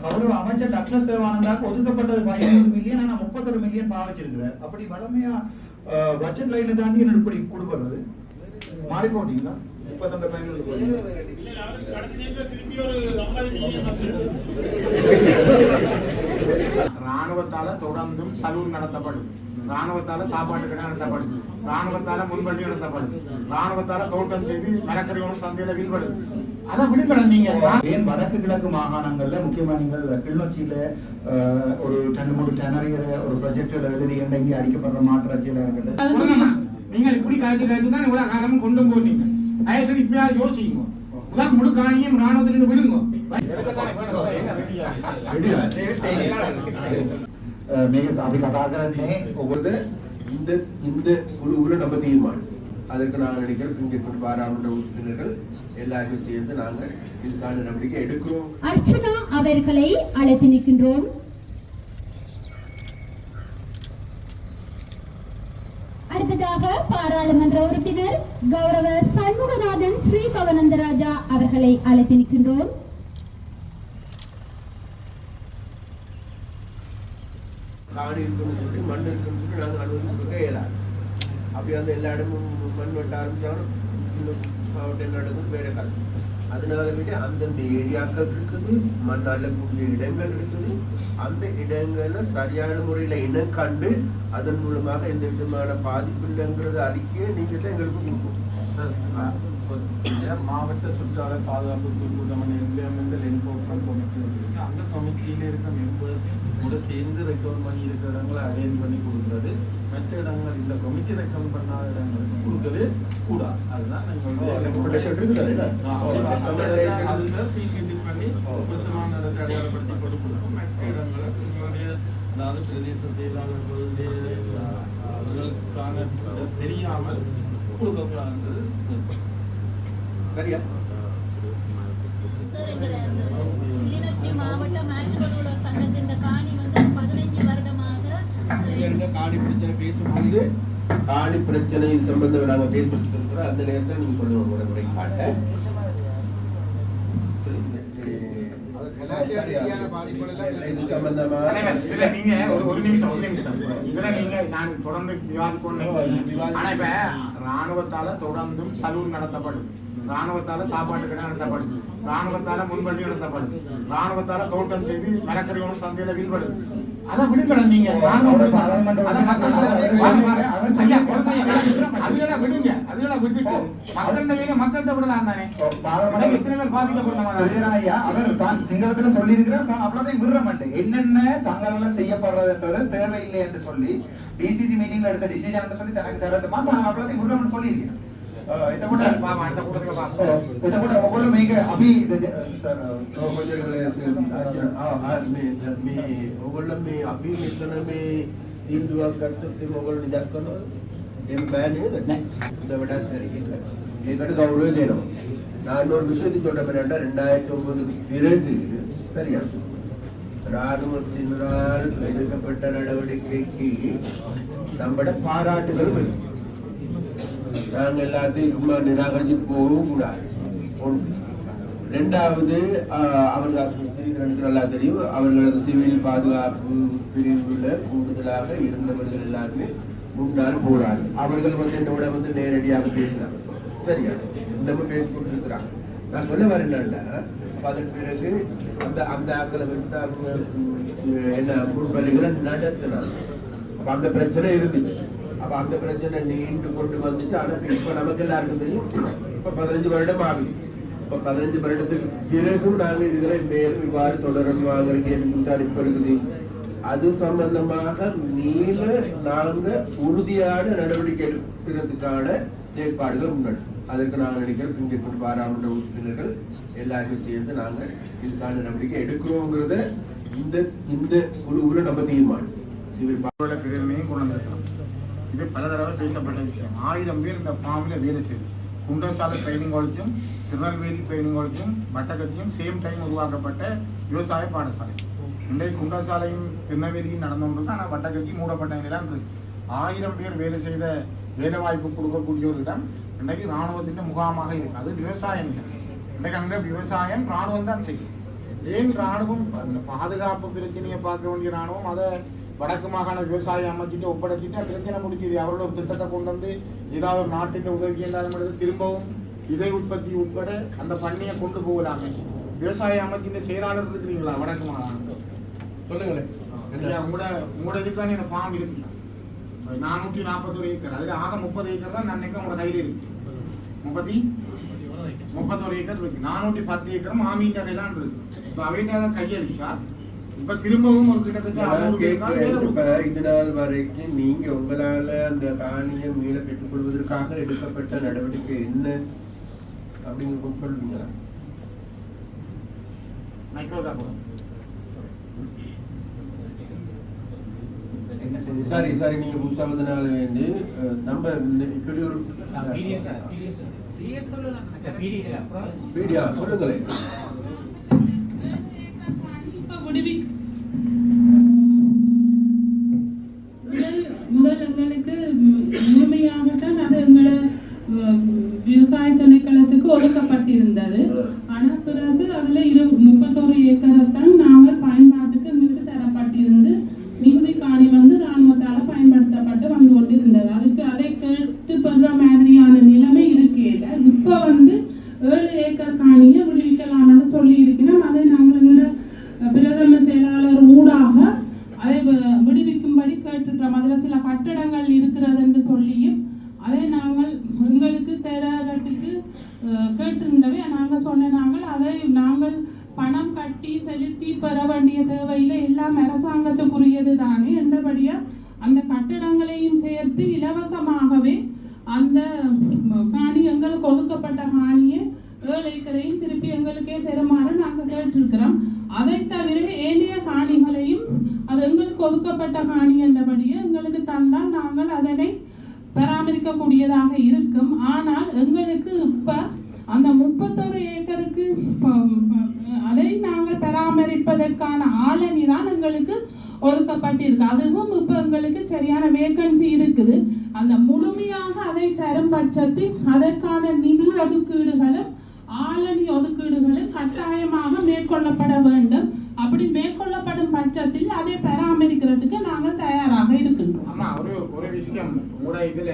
கௌரவ அமைச்சர் doctor தேவானந்தாக்கு ஒதுக்கப்பட்டது 15 million, ஆனா 31 மில்லியன் பாவிச்சிருக்கிறார். அப்படி வளமையா பட்ஜெட் லைனை தாண்டி என்ன இப்படி கொடுக்கறது மாறி போட்டீங்களா? 32 ராணுவத்தால தொடர்ந்தும் சலூன் நடத்தப்படுது, ராணுவத்தால சாப்பாட்டு கடை நடத்தப்படுது, ராணுவத்தால முன்பள்ளி நடத்தப்படுது, ராணுவத்தால தோட்டம் செய்து மரக்கறிகளும் சந்தையில வீழ்படுது. அதை விடுங்கள நீங்க. ஏன் வடக்கு கிழக்கு மாகாணங்கள்ல முக்கியமா நீங்கள் கிளிநொச்சியில ஒரு 2-3 டெனரியர் ஒரு ப்ரொஜெக்ட்ல எழுதி இங்கே அடிக்கப்படுற மாற்றச்சியில இருக்குது. நீங்கள் இப்படி காய்ச்சி தான் இவ்வளவு காலமும் கொண்டு போனீங்க. தயவுசெய்து இப்பயாவது யோசிங்க. முதல் முழு காணியும் ராணுவத்திலிருந்து விடுங்க. அப்படி கதாகரனே ஒவ்வொரு இந்த குழுவுல நம்ம தீர்மானம். அதற்கு நாங்கள் நினைக்கிறோம் இங்கே பாராளுமன்ற உறுப்பினர்கள் எல்லாருமே சேர்ந்து நாங்கள் இதுக்கான நடவடிக்கை எடுக்கிறோம். அர்ச்சனா அவர்களை அழைத்து நிற்கின்றோம். அடுத்ததாக பாராளுமன்ற உறுப்பினர் கௌரவ சண்முகநாதன் ஸ்ரீ பவனந்தராஜா அவர்களை அழைத்து நிற்கின்றோம். காடு இருக்குன்னு சொல்லி மண் இருக்குன்னு சொல்லி நாங்கள் அனுமதி கொடுக்க இயலாது. அப்படி வந்து எல்லா இடமும் மண் வெட்ட ஆரம்பிச்சாலும் இன்னும் மாவட்டம் நடக்கும் வேற காலம். அதனால விட அந்தந்த ஏரியாக்கள் இருக்குது, மண் அள்ளக்கூடிய இடங்கள் இருக்குது. அந்த இடங்களை சரியான முறையில இனம் கண்டு அதன் மூலமாக எந்த விதமான பாதிப்பு இல்லைங்கிறது அறிக்கையை நீங்க தான் எங்களுக்கு கொடுக்கும். மாவட்ட சுற்றாடல் பாதுகாப்பு கூட்டமான என்விரான்மெண்டல் என்ஃபோர்ஸ்மெண்ட் கமிட்டி இருக்கு. அந்த கமிட்டியில இருக்க மெம்பர்ஸ் கூட சேர்ந்து ரெக்கமெண்ட் பண்ணி இருக்கிற இடங்களை அரேஞ்ச் பண்ணி கொடுக்குறது. மற்ற இடங்கள் இந்த கமிட்டி ரெக்கமெண்ட் பண்ணாத இடங்களுக்கு கொடுக்கவே கூடாது. அதுதான் அதுதான் விசிட் பண்ணி பொருத்தமான இடத்தை அடையாளப்படுத்தி கொடுக்கணும். மற்ற இடங்களை அதாவது பிரதேச செயலாளர்களுடைய அவர்களுக்கான தெரியாமல் கொடுக்கக்கூடாதுன்றது சரியா? கிளிநொச்சி மாவட்ட மாற்றுவலூர் சங்கத்தின் காணி வந்து 15 வருடமாக காணி பிரச்சனை பேசும்போது காணி பிரச்சனை சம்பந்தம் நாங்கள் பேசிட்டு இருக்கிறோம். அந்த நேரத்தில் நீங்க சொல்லுவோம் முறைப்பாட்ட இது சம்பந்தமா நீங்க ஒரு நிமிஷம் இதுல நீங்க நான் தொடர்ந்து விவாதிக்கணும். ஆனா இப்ப ராணுவத்தால தொடர்ந்தும் சலூன் நடத்தப்படுது, ராணுவத்தால சாப்பாட்டு கடை நடத்தப்படுது, ராணுவத்தால முன்பள்ளி நடத்தப்படுது, ராணுவத்தால தோட்டம் செய்து மரக்கறிகளும் சந்தையில வீழ்படுது. அதை விடுங்கள நீங்க. அதுகள விடுங்க. அதுகள விட்டுட்டு மக்கள்கிட்ட விடலாம் தானே. எத்தனை பேர் பாதிக்கப்படுறாங்க? சிங்களத்துல சொல்லி இருக்கிறார். தான் அவ்வளவுதான் விடுற மாட்டேன். என்னென்ன தங்களால செய்யப்படுறதுன்றது தேவையில்லை என்று சொல்லி டிசிசி மீட்டிங்ல எடுத்த டிசிஷன் சொல்லி தனக்கு தரட்டுமா நான் அவ்வளவுதான் விடுறோம்னு சொல்லி இருக்கிறேன். நான் ஒரு விஷயத்தை சொல்றேன். 2009 பிறகு சரியா ராணுவத்தினரால் எடுக்கப்பட்ட நடவடிக்கைக்கு நம்மட பாராட்டுகளும் இருக்கு. நாங்கள் எல்லாத்தையும் நிராகரிச்சு போகவும் கூடாது. ரெண்டாவது அவர்கள் நல்லா தெரியும், அவர்களது சிவில் பாதுகாப்பு பிரிவுல கூடுதலாக இருந்தவர்கள் எல்லாருமே முன்னால் போறாங்க. அவர்கள் வந்து என்னோட வந்து நேரடியாக பேசுறாங்க. சரியா நம்ம பேசிக்கொண்டு இருக்கிறாங்க. நான் சொல்ல வரேன்னா அதன் பிறகு அந்த ஆக்களை வச்சு அவங்க என்ன முன்பள்ளிகளை நடத்தினாங்க. அப்ப அந்த பிரச்சனை இருந்துச்சு. அப்ப அந்த பிரச்சனை நீண்டு கொண்டு வந்துச்சு. ஆனா இப்ப நமக்கு எல்லாருக்கும் தெரியும், இப்ப 15 வருடம் ஆகுது. இப்ப 15 வருடத்துக்கு பிறகும் நாங்க இதுகளை மேலும் இவ்வாறு தொடரணும் வாங்குறதுக்கு இப்ப இருக்குது. அது சம்பந்தமாக மீள நாங்க உறுதியான நடவடிக்கை எடுக்கிறதுக்கான செயற்பாடுகள் முன்னாடி. அதற்கு நாங்கள் நினைக்கிறோம் இங்கே பாராளுமன்ற உறுப்பினர்கள் எல்லாருமே சேர்ந்து நாங்கள் இதுக்கான நடவடிக்கை எடுக்கிறோங்கிறத இந்த குழுவுல நம்ம தீர்மானம் பிரிவினையும் கொண்டு வந்திருக்கிறோம். இது பல தடவை பேசப்பட்ட விஷயம். 1000 பேர் இந்த ஃபார்மில் வேலை செய்யும். குண்டசாலை ட்ரைனிங் காலேஜும் திருநெல்வேலி ட்ரைனிங் காலேஜும் வட்டக்கட்சியும் சேம் டைம் உருவாக்கப்பட்ட விவசாய பாடசாலை. இன்றைக்கு குண்டசாலையும் திருநெல்வேலியும் நடந்தோன்றது. ஆனால் வட்டக்கட்சி மூடப்பட்ட நிலையில இருக்கு. 1000 பேர் வேலை செய்த வேலை வாய்ப்பு கொடுக்கக்கூடிய ஒரு இடம் இன்றைக்கு இராணுவத்தின் முகாமாக இருக்கு. அது விவசாயம் இல்லை. இன்றைக்கு அங்கே விவசாயம் இராணுவம் தான் செய்யும். ஏன் ராணுவம் அந்த பாதுகாப்பு பிரச்சனையை பார்க்க வேண்டிய ராணுவம் அதை வடக்கு மாகாண விவசாய அமைச்சிட்டு ஒப்படைச்சிட்டு பிரச்சனை முடிஞ்சது. அவரோட ஒரு திட்டத்தை கொண்டு வந்து ஏதாவது ஒரு நாட்டின் உதவி என்றாலும் திரும்பவும் விதை உற்பத்தி உட்பட அந்த பண்ணையை கொண்டு போகலாமே. விவசாய அமைச்சின் செயலாளர் இருக்கிறீங்களா வடக்கு மாகாணம்? சொல்லுங்களேன். உங்களோட இதுக்கான இந்த ஃபார்ம் இருக்கு 441 ஏக்கர். அதுல ஆக 30 ஏக்கர் தான் நான் நினைக்கிறேன் உங்களோட கையில் இருக்கு. 31 ஏக்கர் இருக்கு. 410 ஏக்கரும் ஆமீன் கையிலான் இருக்கு. இப்ப அவையிட்ட கையடிச்சா இப்ப திரும்பவும் ஒரு கிட்டத்தட்ட இது நாள் வரைக்கும் நீங்க உங்களால அந்த காணியை மீள பெற்றுக்கொள்வதற்காக எடுக்கப்பட்ட நடவடிக்கை என்ன அப்படிங்க சொல்லுவீங்களா? சரி நீங்க 30 நாள் வேண்டி நம்ம இப்படி ஒரு மீடியா சொல்லுங்களேன். முதல் எங்களுக்கு முழுமையாகத்தான் அது எங்களோட விவசாய திணைக்களத்துக்கு ஒதுக்கப்பட்டிருந்தது. ஆனா பிறகு அதுல 31 ஏக்கரை தான் நாங்கள் பயன்பாட்டுக்கு எங்களுக்கு தரப்பட்டிருந்து மிகுதி காணி இராணுவத்தால பயன்படுத்தப்பட்டு வந்து கொண்டிருந்தது. அதுக்கு அதை கேட்டு பெற மாதிரியான நிலைமை இருக்கையில இப்ப 7 ஏக்கர் காணியை விடுவிக்கலாம்னு சொல்லி இருக்கிறோம். அதை நாங்கள் எங்களோட பிரதம செயலாளர் ஊடாக அதை விடுவிக்கும்படி கேட்டுக்கிறோம். அதில் சில கட்டடங்கள் இருக்கிறது என்று சொல்லியும் அதை நாங்கள் எங்களுக்கு தரத்துக்கு கேட்டிருந்தவை. நாங்கள் சொன்ன அதை நாங்கள் பணம் கட்டி செலுத்தி பெற வேண்டிய தேவையில் எல்லாம் அரசாங்கத்துக்குரியது தானே என்றபடியாக அந்த கட்டடங்களையும் சேர்த்து இலவசமாகவே அந்த காணி எங்களுக்கு ஒதுக்கப்பட்ட காணியை 7 ஏக்கரையும் திருப்பி எங்களுக்கே தருமாறு நாங்கள் கேட்டிருக்கிறோம். அதை தவிர ஏனைய காணிகளையும் அது எங்களுக்கு ஒதுக்கப்பட்ட காணி என்றபடியே எங்களுக்கு தந்தால் நாங்கள் அதனை பராமரிக்கக்கூடியதாக இருக்கும். ஆனால் எங்களுக்கு இப்ப அந்த 31 ஏக்கருக்கு அதை நாங்கள் பராமரிப்பதற்கான ஆளணி தான் எங்களுக்கு ஒதுக்கப்பட்டிருக்கு. அதுவும் இப்ப எங்களுக்கு சரியான வேகன்சி இருக்குது. அந்த முழுமையாக அதை தரும் பட்சத்தில் அதற்கான நிதி ஒதுக்கீடுகளும் ஆளணி ஒதுக்கீடுகளும் கட்டாயமாக மேற்கொள்ளப்பட வேண்டும். அப்படி மேற்கொள்ளப்படும் பட்சத்தில் அதை பராமரிக்கிறதுக்கு நாங்கள் தயாராக இருக்கின்றோம். ஆமா, ஒரு விஷயம் கூட இதுல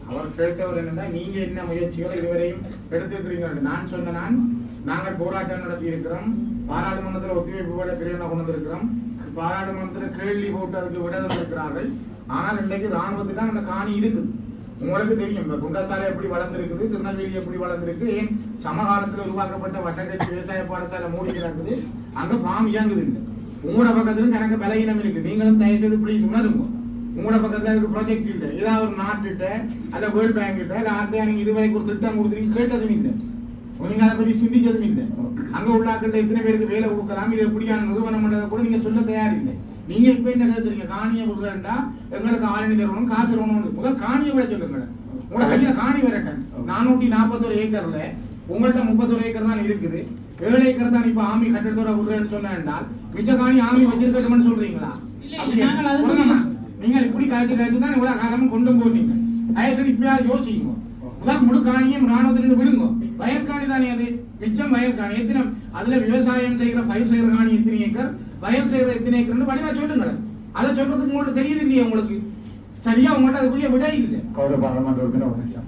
அவர் கேட்டவர் என்னன்னா, நீங்க என்ன முயற்சிகள் இதுவரையும் எடுத்திருக்கிறீங்க? நான் சொன்னேன், நாங்கள் போராட்டம் நடத்தி இருக்கிறோம், பாராளுமன்றத்தில் ஒத்திவைப்பு போல பிரேரணை கொண்டு வந்திருக்கிறோம், பாராளுமன்றத்தில் கேள்வி போட்டு அதுக்கு விட இருக்கிறார்கள். ஆனால் இன்றைக்கு ராணுவத்துக்கு அந்த காணி இருக்குது. உங்களுக்கு தெரியும் குண்டாசாலை எப்படி வளர்ந்துருக்குது, திருநெல்வேலி எப்படி வளர்ந்துருக்கு, ஏன் சமகாலத்தில் உருவாக்கப்பட்ட வட்டக்கட்சி விவசாய பாடசாலை மூடி கிடக்குது, அங்க ஃபார்ம் இயங்குது இல்லை. உங்களோட பக்கத்துல எனக்கு பலகீனம் இருக்கு. நீங்களும் தயவு செய்து ப்ளீஸ் உணருங்க. உங்களோட பக்கத்துல அதுக்கு ப்ராஜெக்ட் இல்லை, ஏதாவது ஒரு நாட்டுகிட்ட அல்ல வேர்ல்ட் பேங்க் கிட்ட இல்லை ஆர்டியா நீங்க இதுவரைக்கும் ஒரு திட்டம் கொடுத்துருக்கீங்க, கேட்டதும் இல்லை, நீங்க அதை பற்றி சிந்திச்சதும் இல்லை. அங்க உள்ளாக்கிட்ட எத்தனை பேருக்கு வேலை கொடுக்கலாம், இது எப்படியான நிறுவனம் கூட நீங்க சொல்ல தயாரில்லை. நீங்க இப்ப என்ன கேட்குறீங்க? காணியை விடுறா எங்களுக்கு ஆரணி தருவணும், காசு தருவணும். முதல் காணியை விட சொல்லுங்க. உங்களோட கையில காணி வரட்டன் 441 ஏக்கர்ல உங்கள்கிட்ட 31 ஏக்கர் தான் இருக்குது. 7 ஏக்கர் தான் இப்ப ஆமி கட்டடத்தோட விடுறேன்னு சொன்னா மிச்ச காணி ஆமி வச்சிருக்கட்டும்னு சொல்றீங்களா? நீங்கள் இப்படி காய்ச்சி தான் இவ்வளவு காலமும் கொண்டு போறீங்க. தயவுசெய்து இப்பயாவது யோசிக்கணும். முதல் முழு காணியும் ராணுவத்திலிருந்து விடுங்க. வயற்காணி தானே அது, மிச்சம் வயற்காணி எத்தனை, அதுல விவசாயம் செய்கிற பயிர் செய்கிற காணி எத்தனை ஏக்கர், வயல் செய்கிற எத்தனை ஏக்கர்னு வடிவா சொல்லுங்களேன். அதை சொல்றதுக்கு உங்கள்ட்ட தெரியுது இல்லையா? உங்களுக்கு சரியா உங்கள்ட்ட அதுக்குரிய விட இல்லை. කවුරු පාර්ලිමේන්තු වලට ඕනේ.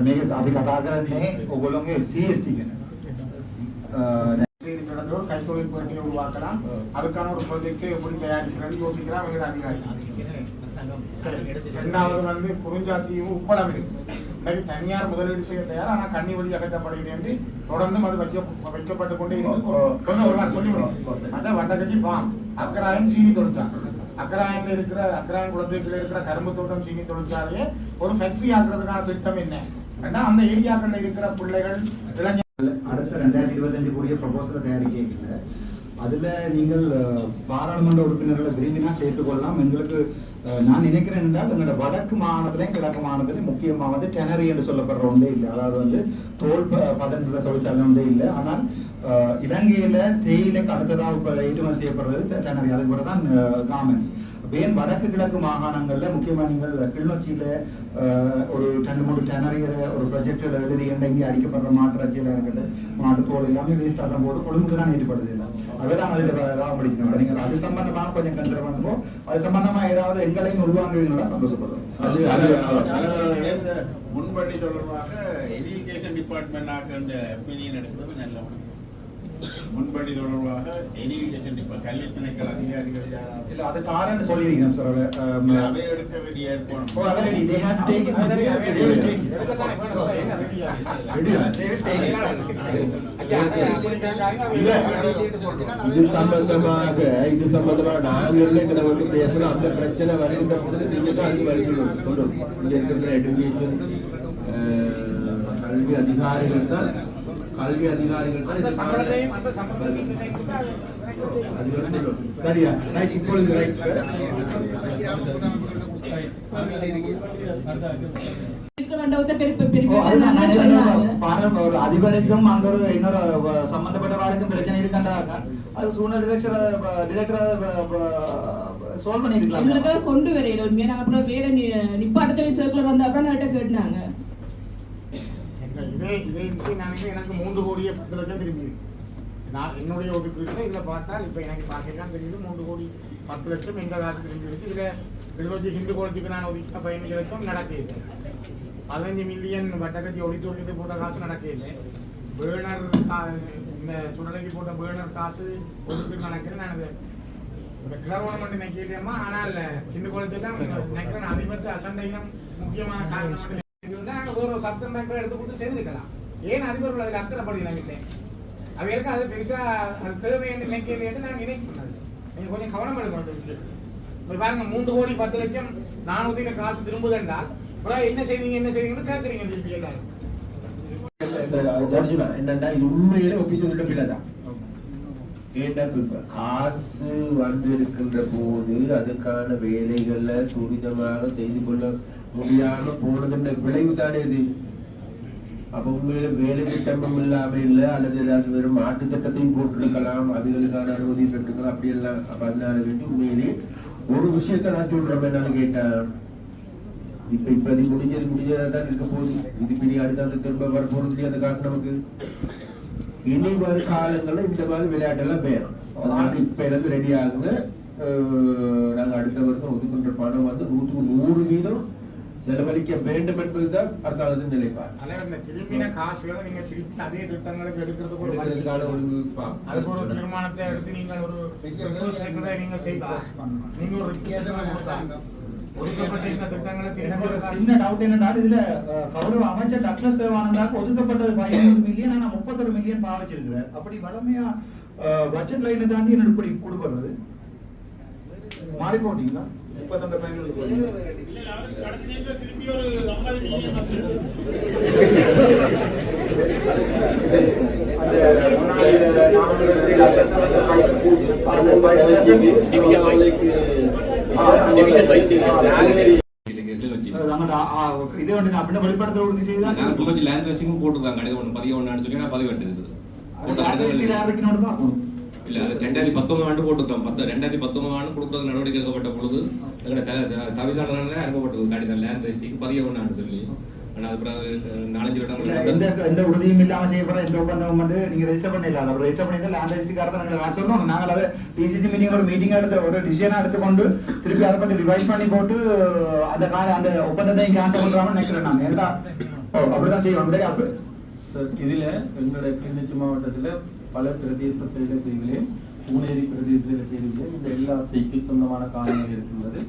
මේක අපි කතා කරන්නේ ඔයගොල්ලෝගේ CST ගැන. கைத்தொழில் போட்டியை உருவாக்கலாம், அதுக்கான ஒரு ப்ராஜெக்டை எப்படி தயாரிக்கிறது யோசிக்கலாம் எங்களோட அதிகாரி. இரண்டாவது குறிஞ்சாத்தீவு உப்பளம் இருக்கு. இன்னைக்கு தனியார் முதலீடு செய்ய தயார், ஆனால் கண்ணி வழி அகற்றப்படுகிறது என்று தொடர்ந்தும் அது வைக்கப்பட்டு கொண்டே இருக்கு. ஒரு நாள் சொல்லிவிடும். அந்த வட்டக்கச்சி ஃபார்ம், அக்கராயன் சீனி தொழிற்சாலை, அக்கராயன்ல இருக்கிற அக்கராயன் குளத்துக்குள்ள இருக்கிற கரும்பு தோட்டம் சீனி தொழிற்சாலையே ஒரு ஃபேக்டரி ஆக்குறதுக்கான திட்டம் என்ன? அந்த ஏரியாக்கள்ல இருக்கிற பிள்ளைகள் இளைஞர் அடுத்த 2025 கூடிய ப்ரொபோசலை தயாரிக்கல. அதுல நீங்கள் பாராளுமன்ற உறுப்பினர்களை விரும்பினா சேர்த்துக்கொள்ளலாம். எங்களுக்கு நான் நினைக்கிறேன் என்றால் எங்களோட வடக்கு மாகாணத்திலையும் கிழக்கு மாகாணத்திலையும் முக்கியமாக டெனரி என்று சொல்லப்படுற ஒன்றே இல்லை. அதாவது தோல் பதன்ற தொழிற்சாலை ஒன்றே இல்லை. ஆனால் இலங்கையில தேயிலைக்கு அடுத்ததாக ஏற்றுமதி செய்யப்படுறது டெனரி, அது கூட தான் கார்மெண்ட்ஸ். ஏன் வடக்கு கிழக்கு மாகாணங்கள்ல முக்கியமா நீங்கள் கிளிநொச்சியில ஒரு 2-3 டெனரியர் ஒரு ப்ரொஜெக்ட்ல எழுதி இங்கே அடிக்கப்படுற மாட்டு ரச்சியில இருக்குது மாட்டு தோல் எல்லாமே வேஸ்ட் ஆகும் போது கொழும்புக்கு தான் ஏற்படுது இல்லை அதுதான் அதில் ஏதாவது படிக்கணும் நீங்கள் அது சம்பந்தமாக கொஞ்சம் கன்சிடர் பண்ணுவோம் அது சம்பந்தமா ஏதாவது எங்களையும் உருவாங்குவீங்களா சந்தோஷப்படுறோம் முன்படி தொடர்பாக எஜுகேஷன் டிபார்ட்மெண்ட் ஆக்கின்ற ஒப்பீனியன் எடுக்கிறது நல்ல ஒன்று முன்படி தொடர்பாக எஜுகேஷன் கல்வி திணைக்கள அதிகாரிகள் இல்ல அது காரணம் சொல்லிருக்கேன் சார் அவை எடுக்க வேண்டிய ஏற்பாடு இது சம்பந்தமாக நாங்கள் வந்து பேசணும் அந்த பிரச்சனை வருகின்ற போது நீங்க தான் அது வருகிறோம் எடுக்கேஷன் கல்வி அதிகாரிகள் தான் சரியா இப்பொழுது அதிபருக்கும் அங்க ஒரு இன்னொரு சம்பந்தப்பட்ட வாழ்க்கும் பிரச்சனை இருக்காண்டாங்க அது சூழ்நிலை டிரெக்டர் சால்வ் பண்ணிருக்கலாம் கொண்டு வரையில உண்மையா நாங்க அப்புறம் வேற நிப்பாட்டத்தில் சர்க்குலர் வந்த அப்புறம் நாட்ட கேட்டாங்க இதே விஷயம் நினைக்கிறேன் எனக்கு 3 கோடியே 10 லட்சம் திரும்பி நான் என்னுடைய ஒதுக்கீடுல இதில் பார்த்தால் இப்போ எனக்கு பார்க்கலாம் தெரியுது 3 கோடி 10 லட்சம் எங்கள் காசு திரும்பி இருக்கு இதில் ஹிந்து கோலத்துக்கு நான் ஒதுக்கின 15 லட்சம் நடக்குது 15 மில்லியன் வட்டக்கட்டி ஒடித்து போட்ட காசு நடக்குது பேனர் இந்த சுடலைக்கு போட்ட பேனர் காசு ஒதுக்கீடு நடக்குது நான் கிளர்வனம் நினைக்கிறேம்மா ஆனால் ஹிந்து கோலத்தில் நினைக்கிறேன் அதிபத்த அசண்டையினம் முக்கியமான காரணம் ஒரு சப்தம் எடுத்து கொடுத்து செய்திருக்கலாம் ஏன் அதிபர்கள் அதில் அக்கறைப்படுகிறாங்க அவைகளுக்கு அது பெருசா அது தேவை என்று நினைக்கிறேன் நான் நினைக்கிறேன் நீங்க கொஞ்சம் கவனம் எடுக்கணும் அந்த விஷயம் இப்போ பாருங்க 3 கோடி 10 லட்சம் நான் ஒதுக்கிற காசு திரும்புது என்றால் என்ன செய்தீங்கன்னு கேட்குறீங்க திருப்பி எல்லாரும் என்னன்னா இது உண்மையிலே ஒபிசோட பிள்ளைதான் காசு வந்து இருக்கின்ற போது அதுக்கான வேலைகளை துரிதமாக செய்து கொள்ள முடியாம போனதுன்ற விளைவு தானே இது அப்ப உண்மையில வேலை திட்டமும் இல்லாம இல்லை அல்லது ஏதாவது வெறும் மாட்டு திட்டத்தையும் போட்டிருக்கலாம் அதுகளுக்கான அனுமதி பெற்றுக்கலாம் அப்படி எல்லாம் அப்ப அதனால வேண்டி உண்மையிலே ஒரு விஷயத்த நான் சொல்றேன் என்னன்னு கேட்டேன் இப்ப அது முடிஞ்சதான் இருக்க போகுது இது பிடி அடுத்த திரும்ப வர போறது அந்த காசு நமக்கு இனி வரும் காலங்கள்ல இந்த மாதிரி விளையாட்டெல்லாம் வேணும் அதனால இப்ப இருந்து ரெடி ஆகுங்க நாங்க அடுத்த வருஷம் ஒதுக்கின்ற பணம் வந்து 100% செலவழிக்க வேண்டும் என்பதுதான் அரசாங்கத்தின் நிலைப்பாடு. திரும்பின காசுகளை நீங்க திருப்பி அதே திட்டங்களுக்கு எடுக்கிறதுக்கான அதுக்கு ஒரு தீர்மானத்தை எடுத்து நீங்கள் ஒரு நீங்க செய்தால் நீங்க ஒரு சின்ன டவுட் என்னன்னா இதுல கௌரவ அமைச்சர் டக்ளஸ் தேவானந்தாக்கு ஒதுக்கப்பட்டது 500 மில்லியன் ஆனா 31 மில்லியன் பாவச்சிருக்கிறார் அப்படி வளமையா பட்ஜெட் லைனை தாண்டி என்ன இப்படி கொடுக்கறது மாறி போட்டீங்களா 32 இதே ஒன்று அப்படின்னா வெளிப்படுத்த உறுதி செய்தால் லேண்ட் ரெஸ்டிங்கும் போட்டுருக்காங்க கடிதம் ஒன்று 11 சொல்லி நான் 18 இருக்குது இல்ல அது 2019 ஆண்டு போட்டுருக்கோம் 2019 ஆண்டு கொடுக்கறது நடவடிக்கை எடுக்கப்பட்ட பொழுது தவிசாளர்கள் அனுப்பப்பட்டது கடிதம் லேண்ட் ரெஸ்டிங் 11 ஆண்டு சொல்லி ஆனா அது 4-5 இடங்கள் எந்த உறுதியும் இல்லாம செய்யப்படுற இந்த ஒப்பந்தம் வந்து நீங்க ரெஜிஸ்டர் பண்ணல அதை ரெஜிஸ்டர் பண்ணி லேண்ட் ரெஜிஸ்ட்ரிக்காரத்தை நாங்கள் சொல்றோம் நாங்கள் அதை டிசிசி மீட்டிங் ஒரு மீட்டிங் எடுத்து ஒரு டிசிஷனா எடுத்துக்கொண்டு திருப்பி அதை பற்றி ரிவைஸ் பண்ணி போட்டு அந்த ஒப்பந்தத்தை கேன்சல் பண்றாங்கன்னு நினைக்கிறேன் நாங்க எல்லா அப்படிதான் செய்வோம் அப்படி இதுல எங்களுடைய கிளிநொச்சி மாவட்டத்துல பல பிரதேச செயலர் பிரிவுகளையும் பூனேரி பிரதேச செயலர் பிரிவுகளையும் இந்த எல்லா ஸ்டேட்டுக்கு சொந்தமான காலங்கள் இருக்கின்றது.